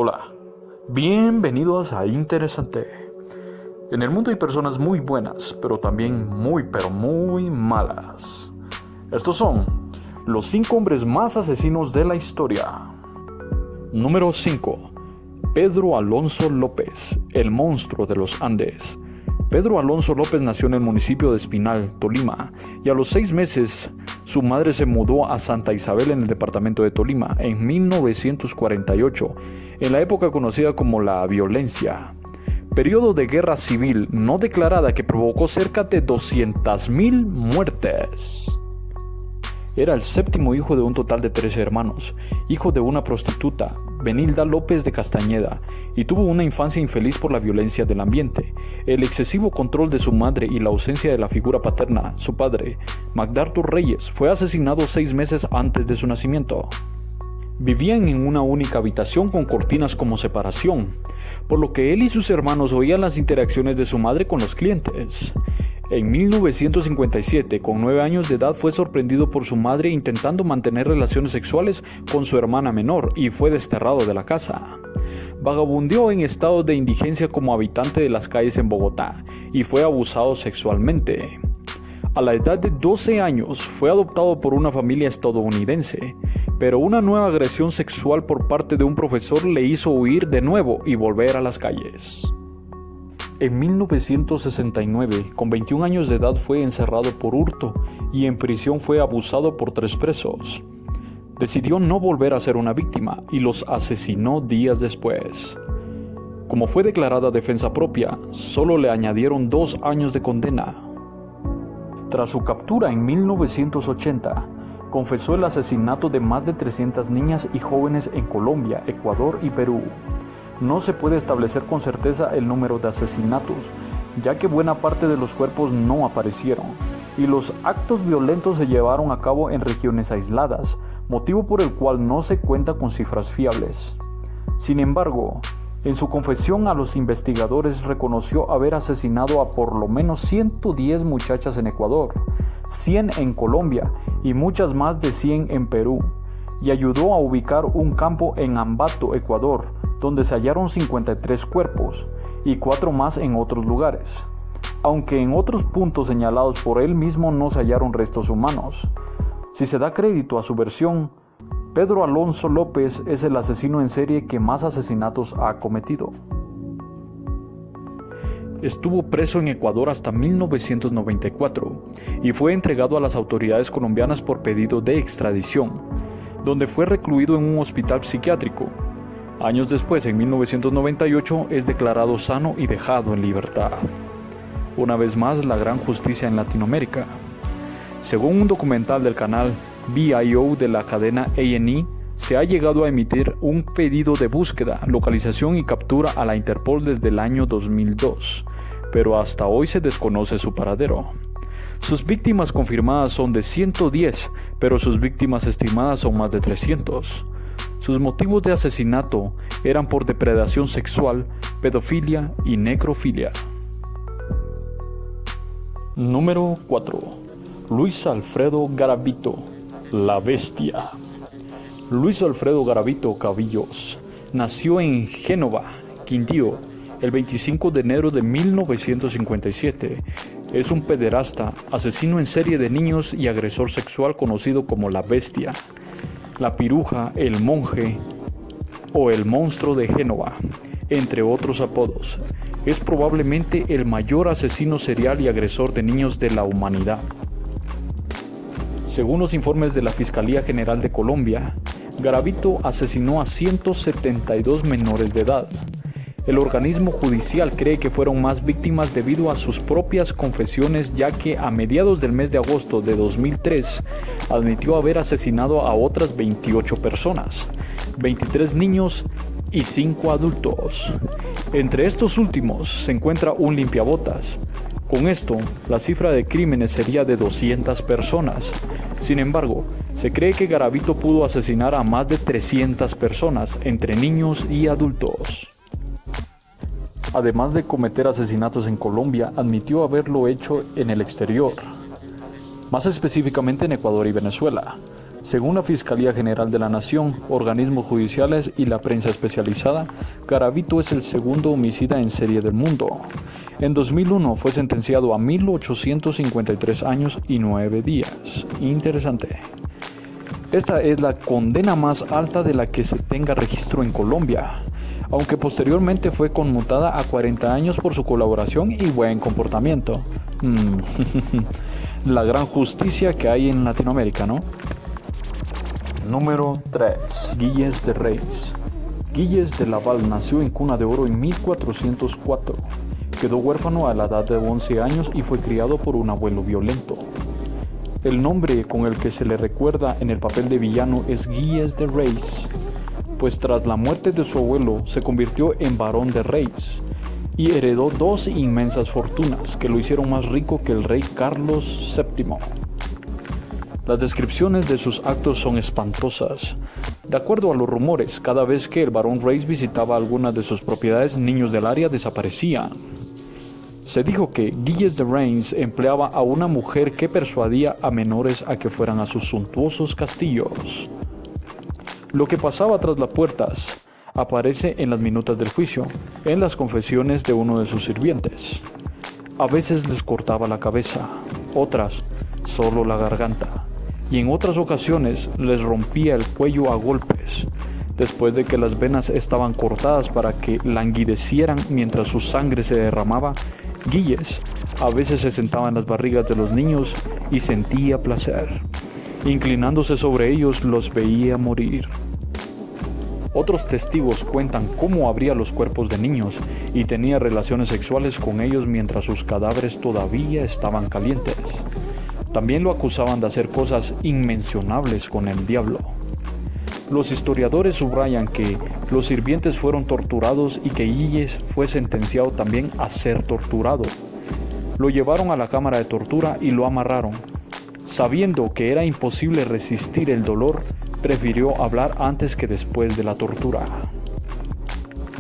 Hola, bienvenidos a Interesante. En el mundo hay personas muy buenas, pero también muy malas. Estos son los 5 hombres más asesinos de la historia. Número 5. Pedro Alonso López, el monstruo de los Andes. Pedro Alonso López nació en el municipio de Espinal, Tolima, y a los 6 meses su madre se mudó a Santa Isabel en el departamento de Tolima en 1948, en la época conocida como la violencia. Periodo de guerra civil no declarada que provocó cerca de 200.000 muertes. Era el 7º hijo de un total de 13 hermanos, hijo de una prostituta, Benilda López de Castañeda, y tuvo una infancia infeliz por la violencia del ambiente, el excesivo control de su madre y la ausencia de la figura paterna. Su padre, MacArthur Reyes, fue asesinado 6 meses antes de su nacimiento. Vivían en una única habitación con cortinas como separación, por lo que él y sus hermanos oían las interacciones de su madre con los clientes. En 1957, con 9 años de edad, fue sorprendido por su madre intentando mantener relaciones sexuales con su hermana menor y fue desterrado de la casa. Vagabundeó en estado de indigencia como habitante de las calles en Bogotá y fue abusado sexualmente. A la edad de 12 años fue adoptado por una familia estadounidense, pero una nueva agresión sexual por parte de un profesor le hizo huir de nuevo y volver a las calles. En 1969, con 21 años de edad, fue encerrado por hurto y en prisión fue abusado por 3 presos. Decidió no volver a ser una víctima y los asesinó días después. Como fue declarada defensa propia, solo le añadieron 2 años de condena. Tras su captura en 1980, confesó el asesinato de más de 300 niñas y jóvenes en Colombia, Ecuador y Perú. No se puede establecer con certeza el número de asesinatos, ya que buena parte de los cuerpos no aparecieron, y los actos violentos se llevaron a cabo en regiones aisladas, motivo por el cual no se cuenta con cifras fiables. Sin embargo, en su confesión a los investigadores reconoció haber asesinado a por lo menos 110 muchachas en Ecuador, 100 en Colombia y muchas más de 100 en Perú, y ayudó a ubicar un campo en Ambato, Ecuador, donde se hallaron 53 cuerpos y 4 más en otros lugares, aunque en otros puntos señalados por él mismo no se hallaron restos humanos. Si se da crédito a su versión, Pedro Alonso López es el asesino en serie que más asesinatos ha cometido. Estuvo preso en Ecuador hasta 1994 y fue entregado a las autoridades colombianas por pedido de extradición, donde fue recluido en un hospital psiquiátrico. Años después, en 1998, es declarado sano y dejado en libertad. Una vez más, la gran justicia en Latinoamérica. Según un documental del canal VIO de la cadena A&E, se ha llegado a emitir un pedido de búsqueda, localización y captura a la Interpol desde el año 2002, pero hasta hoy se desconoce su paradero. Sus víctimas confirmadas son de 110, pero sus víctimas estimadas son más de 300. Sus motivos de asesinato eran por depredación sexual, pedofilia y necrofilia. Número 4. Luis Alfredo Garavito, la bestia. Luis Alfredo Garavito Cabillos nació en Génova, Quindío, el 25 de enero de 1957. Es un pederasta, asesino en serie de niños y agresor sexual conocido como la bestia, la piruja, el monje o el monstruo de Génova, entre otros apodos. Es probablemente el mayor asesino serial y agresor de niños de la humanidad. Según los informes de la Fiscalía General de Colombia, Garavito asesinó a 172 menores de edad. El organismo judicial cree que fueron más víctimas debido a sus propias confesiones, ya que a mediados del mes de agosto de 2003 admitió haber asesinado a otras 28 personas, 23 niños y 5 adultos. Entre estos últimos se encuentra un limpiabotas. Con esto, la cifra de crímenes sería de 200 personas. Sin embargo, se cree que Garavito pudo asesinar a más de 300 personas, entre niños y adultos. Además de cometer asesinatos en Colombia, admitió haberlo hecho en el exterior, más específicamente en Ecuador y Venezuela. Según la Fiscalía General de la Nación, organismos judiciales y la prensa especializada, Garavito es el segundo homicida en serie del mundo. En 2001 fue sentenciado a 1.853 años y 9 días. Interesante. Esta es la condena más alta de la que se tenga registro en Colombia, aunque posteriormente fue conmutada a 40 años por su colaboración y buen comportamiento. La gran justicia que hay en Latinoamérica, ¿no? Número 3. Gilles de Reyes. Gilles de Laval nació en Cuna de Oro en 1404. Quedó huérfano a la edad de 11 años y fue criado por un abuelo violento. El nombre con el que se le recuerda en el papel de villano es Gilles de Reyes, pues tras la muerte de su abuelo se convirtió en barón de Reyes y heredó 2 inmensas fortunas que lo hicieron más rico que el rey Carlos VII. Las descripciones de sus actos son espantosas. De acuerdo a los rumores, cada vez que el barón Reyes visitaba alguna de sus propiedades, niños del área desaparecían. Se dijo que Gilles de Reyes empleaba a una mujer que persuadía a menores a que fueran a sus suntuosos castillos. Lo que pasaba tras las puertas aparece en las minutas del juicio, en las confesiones de uno de sus sirvientes. A veces les cortaba la cabeza, otras solo la garganta, y en otras ocasiones les rompía el cuello a golpes, después de que las venas estaban cortadas para que languidecieran mientras su sangre se derramaba. Gilles a veces se sentaba en las barrigas de los niños y sentía placer. Inclinándose sobre ellos, los veía morir. Otros testigos cuentan cómo abría los cuerpos de niños y tenía relaciones sexuales con ellos mientras sus cadáveres todavía estaban calientes. También lo acusaban de hacer cosas inmencionables con el diablo. Los historiadores subrayan que los sirvientes fueron torturados y que Gilles fue sentenciado también a ser torturado. Lo llevaron a la cámara de tortura y lo amarraron. Sabiendo que era imposible resistir el dolor, prefirió hablar antes que después de la tortura.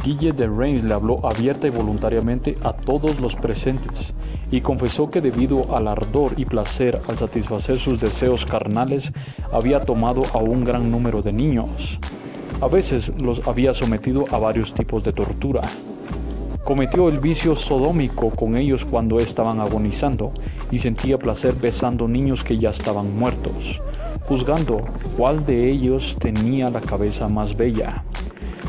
Gilles de Reyes le habló abierta y voluntariamente a todos los presentes y confesó que debido al ardor y placer al satisfacer sus deseos carnales había tomado a un gran número de niños. A veces los había sometido a varios tipos de tortura. Cometió el vicio sodómico con ellos cuando estaban agonizando y sentía placer besando niños que ya estaban muertos, juzgando cuál de ellos tenía la cabeza más bella.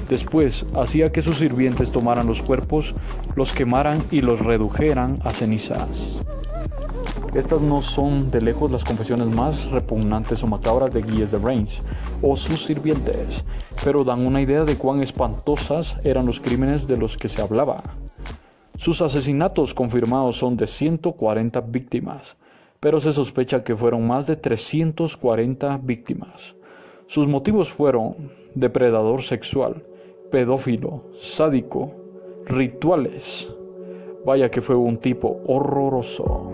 Después hacía que sus sirvientes tomaran los cuerpos, los quemaran y los redujeran a cenizas. Estas no son de lejos las confesiones más repugnantes o macabras de Gilles de Reyes o sus sirvientes, pero dan una idea de cuán espantosas eran los crímenes de los que se hablaba. Sus asesinatos confirmados son de 140 víctimas, pero se sospecha que fueron más de 340 víctimas. Sus motivos fueron depredador sexual, pedófilo, sádico, rituales. Vaya que fue un tipo horroroso.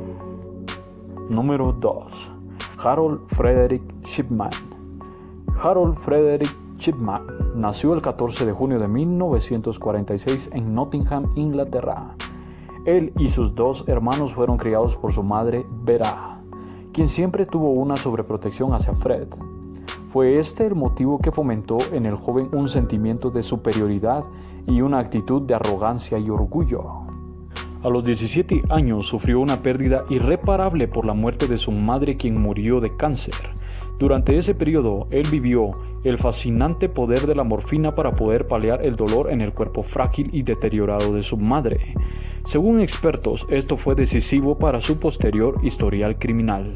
Número 2. Harold Frederick Chipman. Harold Frederick Chipman nació el 14 de junio de 1946 en Nottingham, Inglaterra. Él y sus 2 hermanos fueron criados por su madre, Vera, quien siempre tuvo una sobreprotección hacia Fred. Fue este el motivo que fomentó en el joven un sentimiento de superioridad y una actitud de arrogancia y orgullo. A los 17 años sufrió una pérdida irreparable por la muerte de su madre, quien murió de cáncer. Durante ese periodo, él vivió el fascinante poder de la morfina para poder paliar el dolor en el cuerpo frágil y deteriorado de su madre. Según expertos, esto fue decisivo para su posterior historial criminal.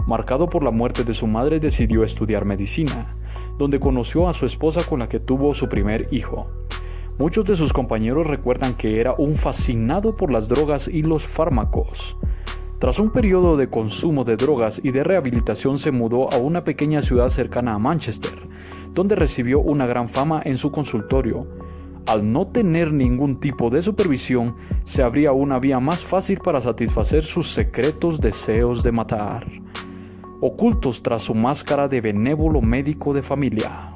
Marcado por la muerte de su madre, decidió estudiar medicina, donde conoció a su esposa con la que tuvo su primer hijo. Muchos de sus compañeros recuerdan que era un fascinado por las drogas y los fármacos. Tras un periodo de consumo de drogas y de rehabilitación, se mudó a una pequeña ciudad cercana a Manchester, donde recibió una gran fama en su consultorio. Al no tener ningún tipo de supervisión, se abría una vía más fácil para satisfacer sus secretos deseos de matar, ocultos tras su máscara de benévolo médico de familia.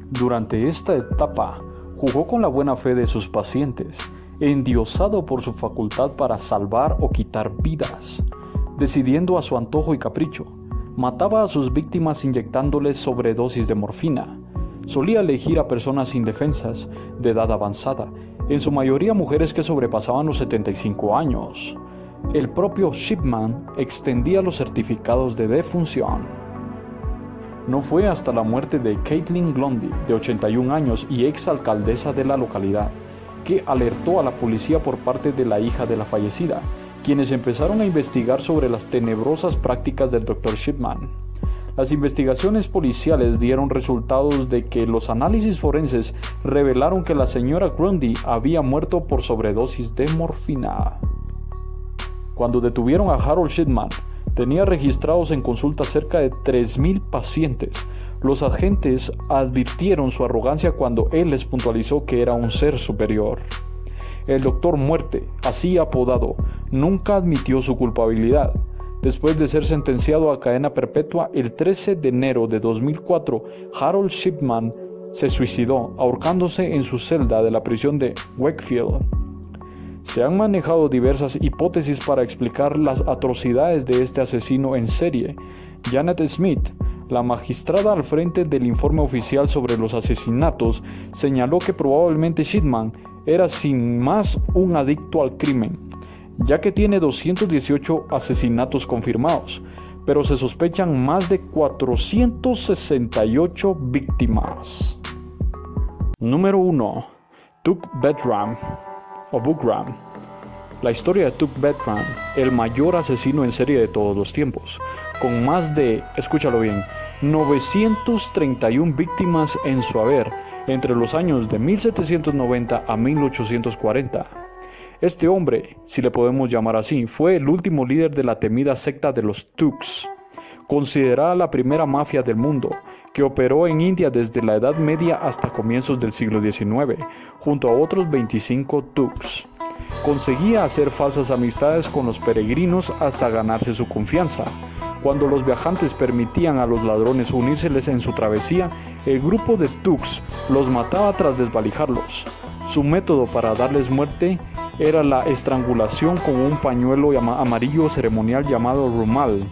Durante esta etapa, jugó con la buena fe de sus pacientes, endiosado por su facultad para salvar o quitar vidas, decidiendo a su antojo y capricho. Mataba a sus víctimas inyectándoles sobredosis de morfina. Solía elegir a personas indefensas, de edad avanzada, en su mayoría mujeres que sobrepasaban los 75 años. El propio Shipman extendía los certificados de defunción. No fue hasta la muerte de Caitlin Glundy, de 81 años y exalcaldesa de la localidad, que alertó a la policía por parte de la hija de la fallecida, quienes empezaron a investigar sobre las tenebrosas prácticas del Dr. Shipman. Las investigaciones policiales dieron resultados de que los análisis forenses revelaron que la señora Grundy había muerto por sobredosis de morfina. Cuando detuvieron a Harold Shipman, tenía registrados en consulta cerca de 3,000 pacientes. Los agentes advirtieron su arrogancia cuando él les puntualizó que era un ser superior. El Doctor Muerte, así apodado, nunca admitió su culpabilidad. Después de ser sentenciado a cadena perpetua, el 13 de enero de 2004, Harold Shipman se suicidó ahorcándose en su celda de la prisión de Wakefield. Se han manejado diversas hipótesis para explicar las atrocidades de este asesino en serie. Janet Smith, la magistrada al frente del informe oficial sobre los asesinatos, señaló que probablemente Shipman era sin más un adicto al crimen, ya que tiene 218 asesinatos confirmados, pero se sospechan más de 468 víctimas. Número 1. Tuck Bedram o Buckram. La historia de Tuck Bedram, el mayor asesino en serie de todos los tiempos, con más de, escúchalo bien, 931 víctimas en su haber entre los años de 1790 a 1840. Este hombre, si le podemos llamar así, fue el último líder de la temida secta de los Tucks, considerada la primera mafia del mundo, que operó en India desde la Edad Media hasta comienzos del siglo XIX, junto a otros 25 Tucks. Conseguía hacer falsas amistades con los peregrinos hasta ganarse su confianza. Cuando los viajantes permitían a los ladrones unírseles en su travesía, el grupo de Tucks los mataba tras desvalijarlos. Su método para darles muerte era la estrangulación con un pañuelo amarillo ceremonial llamado rumal.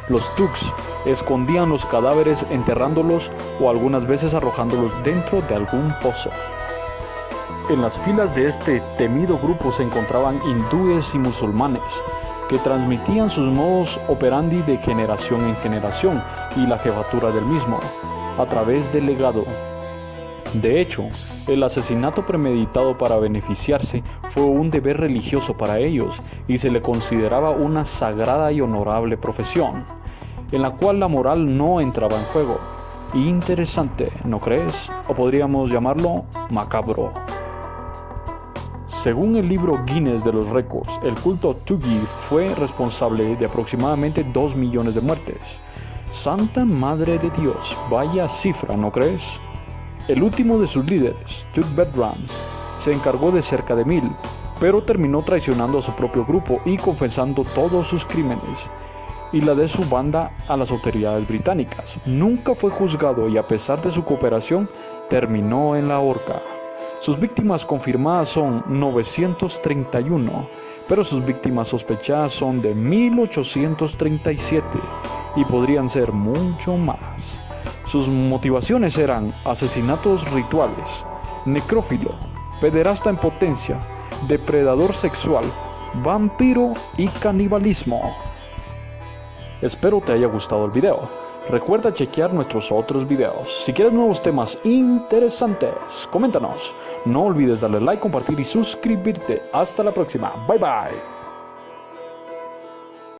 Los Tucks escondían los cadáveres enterrándolos o algunas veces arrojándolos dentro de algún pozo. En las filas de este temido grupo se encontraban hindúes y musulmanes, que transmitían sus modus operandi de generación en generación y la jefatura del mismo, a través del legado. De hecho, el asesinato premeditado para beneficiarse fue un deber religioso para ellos y se le consideraba una sagrada y honorable profesión, en la cual la moral no entraba en juego. Interesante, ¿no crees? O podríamos llamarlo macabro. Según el libro Guinness de los Récords, el culto Thuggee fue responsable de aproximadamente 2 millones de muertes. ¡Santa Madre de Dios! Vaya cifra, ¿no crees? El último de sus líderes, Tuck Bedram, se encargó de cerca de 1,000, pero terminó traicionando a su propio grupo y confesando todos sus crímenes y la de su banda a las autoridades británicas. Nunca fue juzgado y a pesar de su cooperación, terminó en la horca. Sus víctimas confirmadas son 931, pero sus víctimas sospechadas son de 1837 y podrían ser mucho más. Sus motivaciones eran asesinatos rituales, necrófilo, pederasta en potencia, depredador sexual, vampiro y canibalismo. Espero te haya gustado el video. Recuerda chequear nuestros otros videos. Si quieres nuevos temas interesantes, coméntanos. No olvides darle like, compartir y suscribirte. Hasta la próxima. Bye bye.